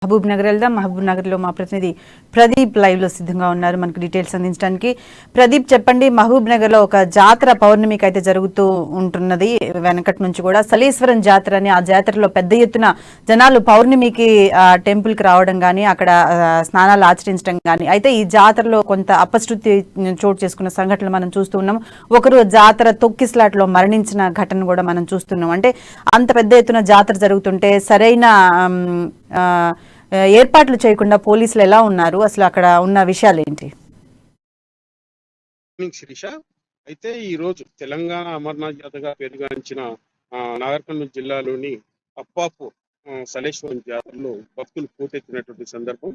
మహబూబ్ నగర్ వెళ్దాం. మహబూబ్ నగర్ లో మా ప్రతినిధి ప్రదీప్ లైవ్ లో సిద్ధంగా ఉన్నారు మనకు డీటెయిల్స్ అందించడానికి. ప్రదీప్, చెప్పండి, మహబూబ్ నగర్ లో ఒక జాతర పౌర్ణమికి అయితే జరుగుతూ ఉంటున్నది. వెనకటి నుంచి కూడా సలేశ్వరం జాతర అని, ఆ జాతరలో పెద్ద ఎత్తున జనాలు పౌర్ణమికి టెంపుల్ కి రావడం కానీ, అక్కడ స్నానాలు ఆచరించడం కానీ, అయితే ఈ జాతరలో కొంత అపశృతి చోటు చేసుకున్న సంఘటనలు మనం చూస్తూ ఉన్నాం. ఒకరు జాతర తొక్కిస్లాట్ లో మరణించిన ఘటన కూడా మనం చూస్తున్నాం. అంటే అంత పెద్ద ఎత్తున జాతర జరుగుతుంటే సరైన ఏర్పాట్లు చేయకుండా పోలీసులు ఎలా ఉన్నారు? అసలు అక్కడ ఉన్న విషయాలు ఏంటి? శిరీష, అయితే ఈ రోజు తెలంగాణ అమర్నాథ్ జాతరగా పేరుగాంచిన నాగర్ కర్నూలు జిల్లాలోని అప్పాపూర్ సలేశ్వరం జాతరలో భక్తులు పోటెత్తినటువంటి సందర్భం.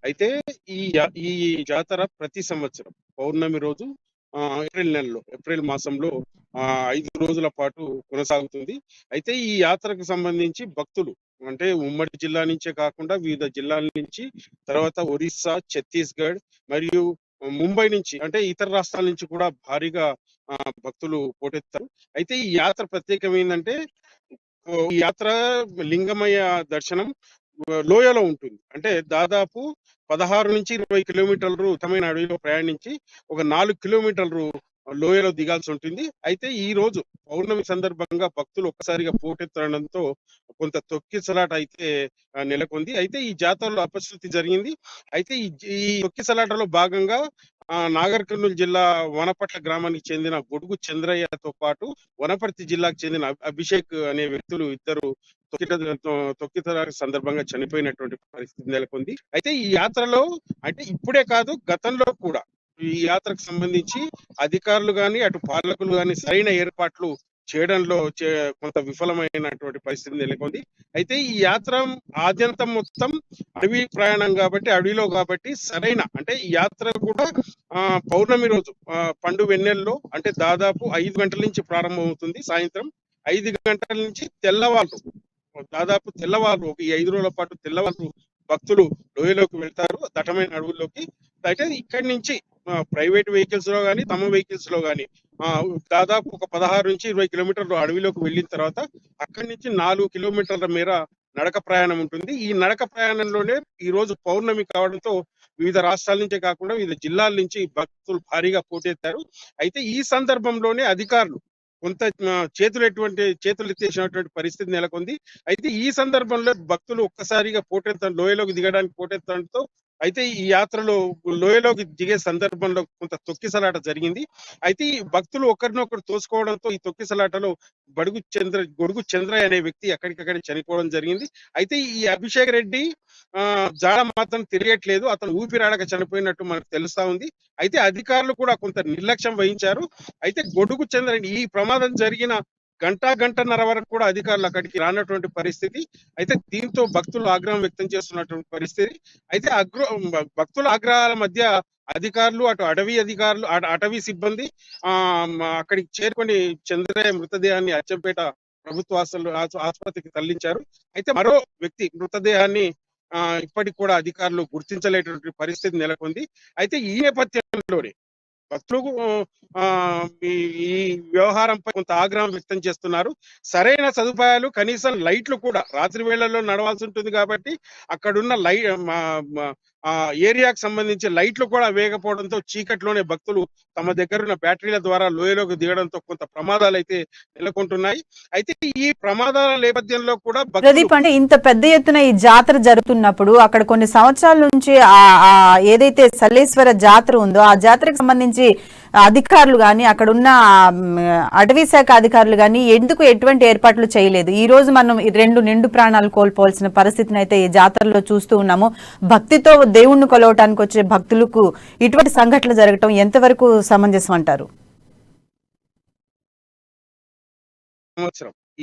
అయితే ఈ జాతర ప్రతి సంవత్సరం పౌర్ణమి రోజు ఏప్రిల్ మాసంలో 5 రోజుల పాటు కొనసాగుతుంది. అయితే ఈ యాత్రకు సంబంధించి భక్తులు అంటే ఉమ్మడి జిల్లా నుంచే కాకుండా వివిధ జిల్లాల నుంచి, తర్వాత ఒరిస్సా, ఛత్తీస్గఢ్ మరియు ముంబై నుంచి, అంటే ఇతర రాష్ట్రాల నుంచి కూడా భారీగా భక్తులు పోటెత్తారు. అయితే ఈ యాత్ర ప్రత్యేకం ఏంటంటే, ఈ యాత్ర లింగమయ్య దర్శనం లోయలో ఉంటుంది. అంటే దాదాపు 16 నుంచి 20 కిలోమీటర్లు ఉత్తమైన అడవిలో ప్రయాణించి ఒక 4 కిలోమీటర్లు లోయలో దిగాల్సి ఉంటుంది. అయితే ఈ రోజు పౌర్ణమి సందర్భంగా భక్తులు ఒక్కసారిగా పోటెత్తడంతో కొంత తొక్కిసలాట అయితే నెలకొంది. అయితే ఈ జాతరలో అపశృతి జరిగింది. అయితే ఈ తొక్కిసలాటలో భాగంగా నాగర్ కర్నూలు జిల్లా వనపట్ల గ్రామానికి చెందిన గొడుగు చంద్రయ్యతో పాటు వనపర్తి జిల్లాకు చెందిన అభిషేక్ అనే వ్యక్తులు ఇద్దరు తొక్కిసలాట సందర్భంగా చనిపోయినటువంటి పరిస్థితి నెలకొంది. అయితే ఈ యాత్రలో అంటే ఇప్పుడే కాదు, గతంలో కూడా ఈ యాత్రకు సంబంధించి అధికారులు గాని, అటు పాలకులు గాని సరైన ఏర్పాట్లు చేయడంలో కొంత విఫలమైనటువంటి పరిస్థితి నెలకొంది. అయితే ఈ యాత్ర ఆద్యంతం మొత్తం అడవి ప్రయాణం కాబట్టి, అడవిలో కాబట్టి సరైన అంటే ఈ యాత్ర కూడా పౌర్ణమి రోజు పండు వెన్నెల్లో, అంటే దాదాపు 5 గంటల నుంచి ప్రారంభమవుతుంది. సాయంత్రం 5 గంటల నుంచి దాదాపు తెల్లవారు ఈ 5 రోజుల పాటు తెల్లవారు భక్తులు లోయలోకి వెళ్తారు, దట్టమైన అడవుల్లోకి. అయితే ఇక్కడి నుంచి ప్రైవేట్ వెహికల్స్ లో కానీ, తమ వెహికల్స్ లో కానీ దాదాపు ఒక 16 నుంచి 20 కిలోమీటర్లు అడవిలోకి వెళ్ళిన తర్వాత అక్కడి నుంచి 4 కిలోమీటర్ల మేర నడక ప్రయాణం ఉంటుంది. ఈ నడక ప్రయాణంలోనే ఈ రోజు పౌర్ణమి కావడంతో వివిధ రాష్ట్రాల నుంచే కాకుండా వివిధ జిల్లాల నుంచి భక్తులు భారీగా పోటెత్తారు. అయితే ఈ సందర్భంలోనే అధికారులు కొంత చేతులు ఎత్తేసినటువంటి పరిస్థితి నెలకొంది. అయితే ఈ సందర్భంలో భక్తులు ఒక్కసారిగా లోయలోకి దిగడానికి పోటెత్తడంతో అయితే ఈ యాత్రలో లోయలోకి దిగే సందర్భంలో కొంత తొక్కిసలాట జరిగింది. అయితే ఈ భక్తులు ఒకరినొకరు తోసుకోవడంతో ఈ తొక్కిసలాటలో గొడుగు చంద్రయ్య అనే వ్యక్తి అక్కడికక్కడే చనిపోవడం జరిగింది. అయితే ఈ అభిషేక్ రెడ్డి జాడ మాత్రం తెలియట్లేదు, అతను ఊపిరాడక చనిపోయినట్టు మనకు తెలుస్తా ఉంది. అయితే అధికారులు కూడా కొంత నిర్లక్ష్యం వహించారు. అయితే గొడుగు చంద్రయ్య ఈ ప్రమాదం జరిగిన గంటన్నర వరకు కూడా అధికారులు అక్కడికి రానటువంటి పరిస్థితి. అయితే దీంతో భక్తులు ఆగ్రహం వ్యక్తం చేస్తున్నటువంటి పరిస్థితి. అయితే భక్తుల ఆగ్రహాల మధ్య అధికారులు, అటు అటవీ సిబ్బంది అక్కడికి చేరుకొని చంద్రయ్య మృతదేహాన్ని అచ్చంపేట ప్రభుత్వ ఆసుపత్రికి తరలించారు. అయితే మరో వ్యక్తి మృతదేహాన్ని ఇప్పటికి కూడా అధికారులు గుర్తించలేటువంటి పరిస్థితి నెలకొంది. అయితే ఈ నేపథ్యంలోనే భక్తులు ఈ వ్యవహారంపై కొంత ఆగ్రహం వ్యక్తం చేస్తున్నారు. సరైన సదుపాయాలు, కనీసం లైట్లు కూడా రాత్రి వేళల్లో నడవాల్సి ఉంటుంది కాబట్టి అక్కడున్న ఏరియాకు సంబంధించి లైట్లు కూడా వేయకపోవడంతో చీకట్లోనే భక్తులు తమ దగ్గరున్న బ్యాటరీల ద్వారా లోయలోకి దిగడంతో కొంత ప్రమాదాలు అయితే నెలకొంటున్నాయి. అయితే ఈ ప్రమాదాల నేపథ్యంలో కూడా ప్రదీప్, అంటే ఇంత పెద్ద ఎత్తున ఈ జాతర జరుగుతున్నప్పుడు అక్కడ కొన్ని సంవత్సరాల నుంచి ఏదైతే సలేశ్వర జాతర ఉందో ఆ జాతరకు సంబంధించి అధికారులు కానీ, అక్కడ ఉన్న అటవీ శాఖ అధికారులు కానీ ఎందుకు ఎటువంటి ఏర్పాట్లు చేయలేదు? ఈ రోజు మనం నిండు ప్రాణాలు కోల్పోవాల్సిన పరిస్థితిని అయితే ఈ జాతరలో చూస్తూ ఉన్నాము. భక్తితో దేవుణ్ణి కొలవటానికి వచ్చే భక్తులకు ఇటువంటి సంఘటనలు జరగటం ఎంతవరకు సమంజసం అంటారు?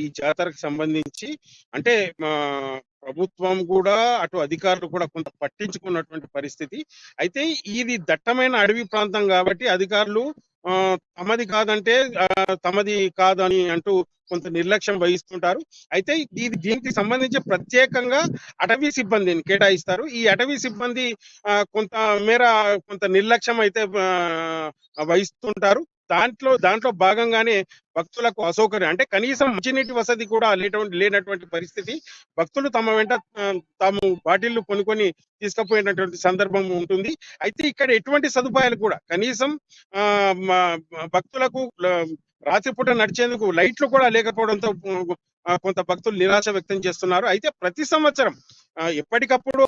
ఈ జాతరకు సంబంధించి అంటే ప్రభుత్వం కూడా, అటు అధికారులు కూడా కొంత పట్టించుకున్నటువంటి పరిస్థితి. అయితే ఇది దట్టమైన అడవి ప్రాంతం కాబట్టి అధికారులు తమది కాదని అంటూ కొంత నిర్లక్ష్యం వహిస్తుంటారు. అయితే దీనికి సంబంధించి ప్రత్యేకంగా అటవీ సిబ్బందిని కేటాయిస్తారు. ఈ అటవీ సిబ్బంది కొంత నిర్లక్ష్యం అయితే వహిస్తుంటారు. దాంట్లో భాగంగానే భక్తులకు అసౌకర్యం, అంటే కనీసం మంచినీటి వసతి కూడా లేనటువంటి పరిస్థితి. భక్తులు తమ వెంట తాము బాటిళ్లు కొనుక్కొని తీసుకుపోయినటువంటి సందర్భం ఉంటుంది. అయితే ఇక్కడ ఎటువంటి సదుపాయాలు కూడా కనీసం ఆ భక్తులకు రాత్రిపూట నడిచేందుకు లైట్లు కూడా లేకపోవడంతో కొంత భక్తులు నిరాశ వ్యక్తం చేస్తున్నారు. అయితే ప్రతి సంవత్సరం ఎప్పటికప్పుడు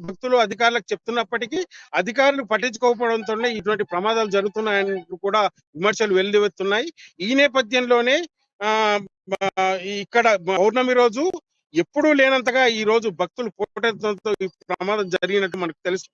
భక్తులు అధికారులకు చెప్తున్నప్పటికీ అధికారులు పట్టించుకోకపోవడంతోనే ఇటువంటి ప్రమాదాలు జరుగుతున్నాయని కూడా విమర్శలు వెల్లువెత్తున్నాయి. ఈ నేపథ్యంలోనే ఆ ఇక్కడ పౌర్ణమి రోజు ఎప్పుడూ లేనంతగా ఈ రోజు భక్తులు పోటెత్తడంతో ఈ ప్రమాదం జరిగినట్టు మనకు తెలుసు.